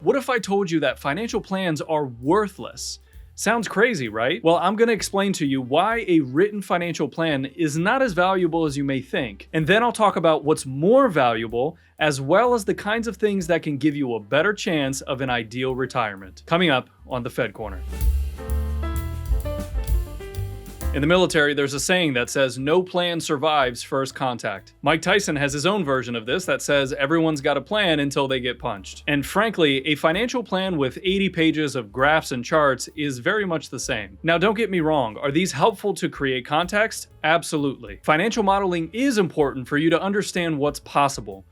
What if I told you that financial plans are worthless? Sounds crazy, right? Well, I'm going to explain to you why a written financial plan is not as valuable as you may think. And then I'll talk about what's more valuable, as well as the kinds of things that can give you a better chance of an ideal retirement. Coming up on the Fed Corner. In the military, there's a saying that says, no plan survives first contact. Mike Tyson has his own version of this that says everyone's got a plan until they get punched. And frankly, a financial plan with 80 pages of graphs and charts is very much the same. Now, don't get me wrong. Are these helpful to create context? Absolutely. Financial modeling is important for you to understand what's possible.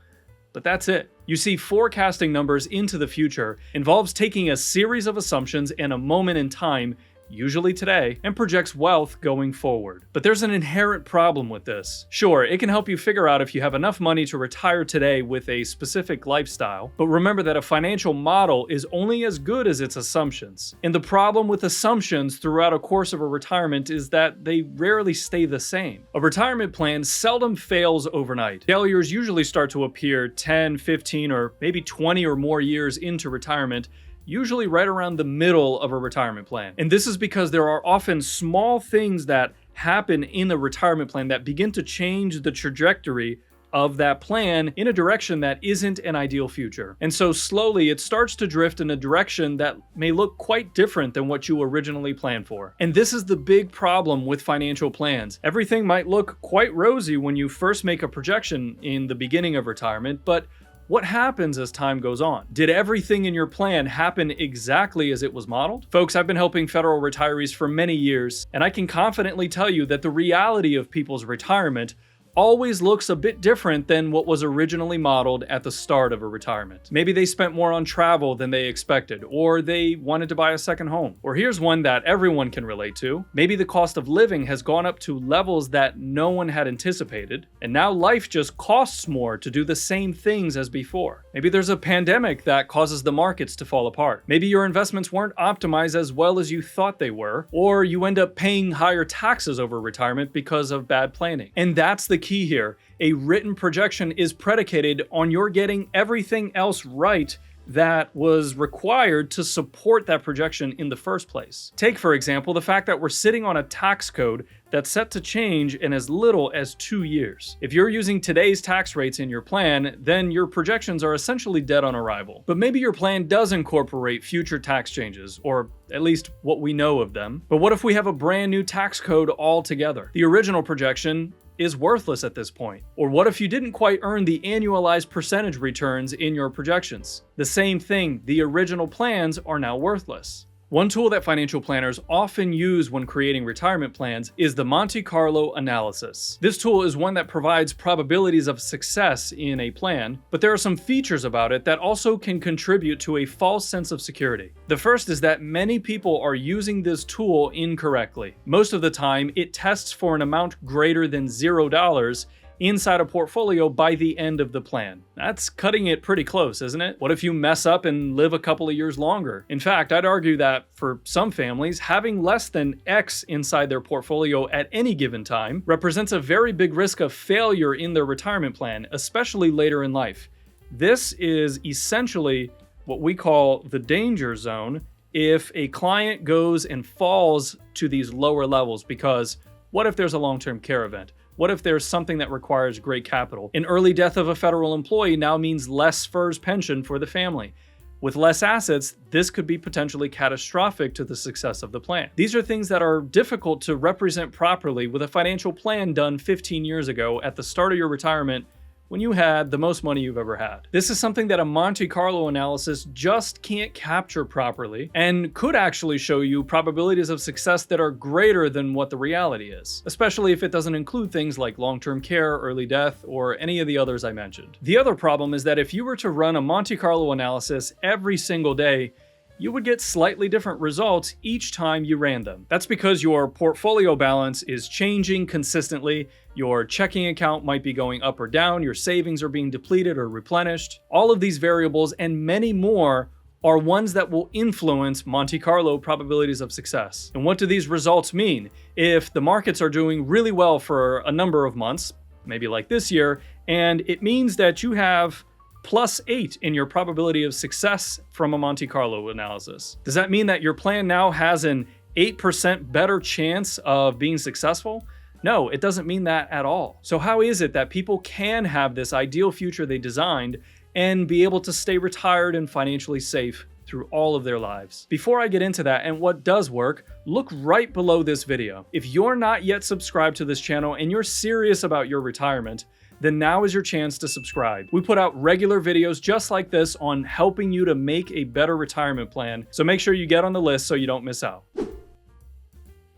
But that's it. You see, forecasting numbers into the future involves taking a series of assumptions and a moment in time, usually today, and projects wealth going forward. But there's an inherent problem with this. Sure, it can help you figure out if you have enough money to retire today with a specific lifestyle, but remember that a financial model is only as good as its assumptions. And the problem with assumptions throughout a course of a retirement is that they rarely stay the same. A retirement plan seldom fails overnight. Failures usually start to appear 10, 15, or maybe 20 or more years into retirement, usually right around the middle of a retirement plan. And this is because there are often small things that happen in the retirement plan that begin to change the trajectory of that plan in a direction that isn't an ideal future. And so slowly it starts to drift in a direction that may look quite different than what you originally planned for. And this is the big problem with financial plans. Everything might look quite rosy when you first make a projection in the beginning of retirement, but what happens as time goes on? Did everything in your plan happen exactly as it was modeled? Folks, I've been helping federal retirees for many years, and I can confidently tell you that the reality of people's retirement always looks a bit different than what was originally modeled at the start of a retirement. Maybe they spent more on travel than they expected, or they wanted to buy a second home. Or here's one that everyone can relate to. Maybe the cost of living has gone up to levels that no one had anticipated, and now life just costs more to do the same things as before. Maybe there's a pandemic that causes the markets to fall apart. Maybe your investments weren't optimized as well as you thought they were, or you end up paying higher taxes over retirement because of bad planning. And that's the key here. A written projection is predicated on your getting everything else right that was required to support that projection in the first place. Take, for example, the fact that we're sitting on a tax code that's set to change in as little as 2 years. If you're using today's tax rates in your plan, then your projections are essentially dead on arrival. But maybe your plan does incorporate future tax changes, or at least what we know of them. But what if we have a brand new tax code altogether? The original projection is worthless at this point. Or what if you didn't quite earn the annualized percentage returns in your projections? The same thing, the original plans are now worthless. One tool that financial planners often use when creating retirement plans is the Monte Carlo analysis. This tool is one that provides probabilities of success in a plan, but there are some features about it that also can contribute to a false sense of security. The first is that many people are using this tool incorrectly. Most of the time, it tests for an amount greater than $0 inside a portfolio by the end of the plan. That's cutting it pretty close, isn't it? What if you mess up and live a couple of years longer? In fact, I'd argue that for some families, having less than X inside their portfolio at any given time represents a very big risk of failure in their retirement plan, especially later in life. This is essentially what we call the danger zone if a client goes and falls to these lower levels, because what if there's a long-term care event? What if there's something that requires great capital? An early death of a federal employee now means less FERS pension for the family. With less assets, this could be potentially catastrophic to the success of the plan. These are things that are difficult to represent properly with a financial plan done 15 years ago at the start of your retirement when you had the most money you've ever had. This is something that a Monte Carlo analysis just can't capture properly and could actually show you probabilities of success that are greater than what the reality is, especially if it doesn't include things like long-term care, early death, or any of the others I mentioned. The other problem is that if you were to run a Monte Carlo analysis every single day, you would get slightly different results each time you ran them. That's because your portfolio balance is changing consistently, your checking account might be going up or down, your savings are being depleted or replenished. All of these variables and many more are ones that will influence Monte Carlo probabilities of success. And what do these results mean? If the markets are doing really well for a number of months, maybe like this year, and it means that you have +8 in your probability of success from a Monte Carlo analysis. Does that mean that your plan now has an 8% better chance of being successful? No, it doesn't mean that at all. So how is it that people can have this ideal future they designed and be able to stay retired and financially safe through all of their lives? Before I get into that and what does work, look right below this video. If you're not yet subscribed to this channel and you're serious about your retirement, then now is your chance to subscribe. We put out regular videos just like this on helping you to make a better retirement plan, so make sure you get on the list so you don't miss out.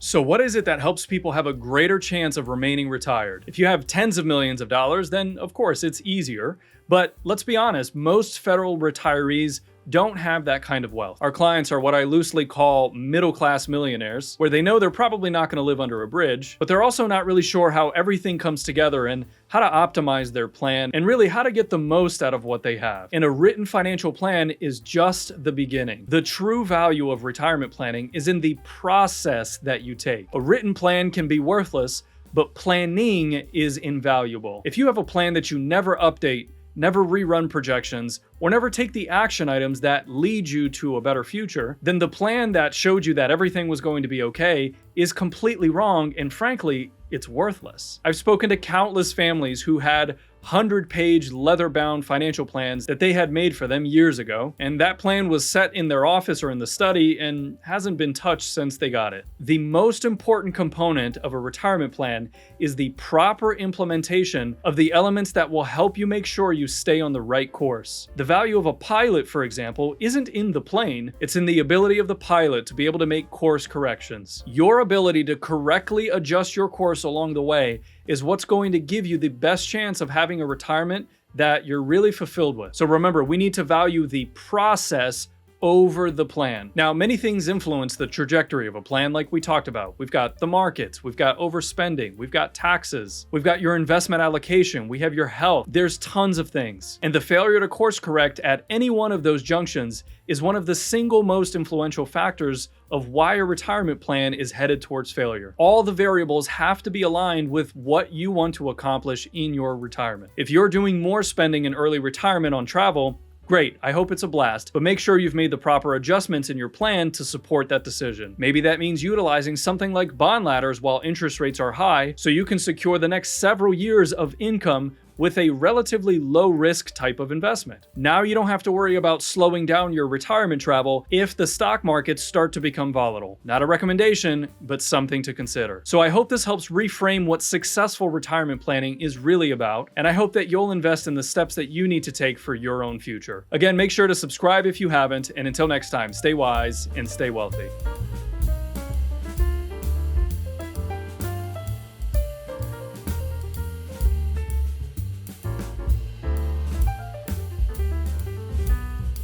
So what is it that helps people have a greater chance of remaining retired? If you have tens of millions of dollars, then of course it's easier. But let's be honest, most federal retirees don't have that kind of wealth. Our clients are what I loosely call middle-class millionaires, where they know they're probably not going to live under a bridge, but they're also not really sure how everything comes together and how to optimize their plan and really how to get the most out of what they have. And a written financial plan is just the beginning. The true value of retirement planning is in the process that you take. A written plan can be worthless, but planning is invaluable. If you have a plan that you never update, never rerun projections, or never take the action items that lead you to a better future, then the plan that showed you that everything was going to be okay is completely wrong, and frankly, it's worthless. I've spoken to countless families who had 100-page leather-bound financial plans that they had made for them years ago, and that plan was set in their office or in the study and hasn't been touched since they got it. The most important component of a retirement plan is the proper implementation of the elements that will help you make sure you stay on the right course. The value of a pilot, for example, isn't in the plane, it's in the ability of the pilot to be able to make course corrections. Your ability to correctly adjust your course along the way is what's going to give you the best chance of having a retirement that you're really fulfilled with. So remember, we need to value the process over the plan. Now, many things influence the trajectory of a plan like we talked about. We've got the markets, we've got overspending, we've got taxes, we've got your investment allocation, we have your health. There's tons of things. And the failure to course correct at any one of those junctions is one of the single most influential factors of why a retirement plan is headed towards failure. All the variables have to be aligned with what you want to accomplish in your retirement. If you're doing more spending in early retirement on travel, great, I hope it's a blast, but make sure you've made the proper adjustments in your plan to support that decision. Maybe that means utilizing something like bond ladders while interest rates are high, so you can secure the next several years of income with a relatively low-risk type of investment. Now you don't have to worry about slowing down your retirement travel if the stock markets start to become volatile. Not a recommendation, but something to consider. So I hope this helps reframe what successful retirement planning is really about, and I hope that you'll invest in the steps that you need to take for your own future. Again, make sure to subscribe if you haven't, and until next time, stay wise and stay wealthy.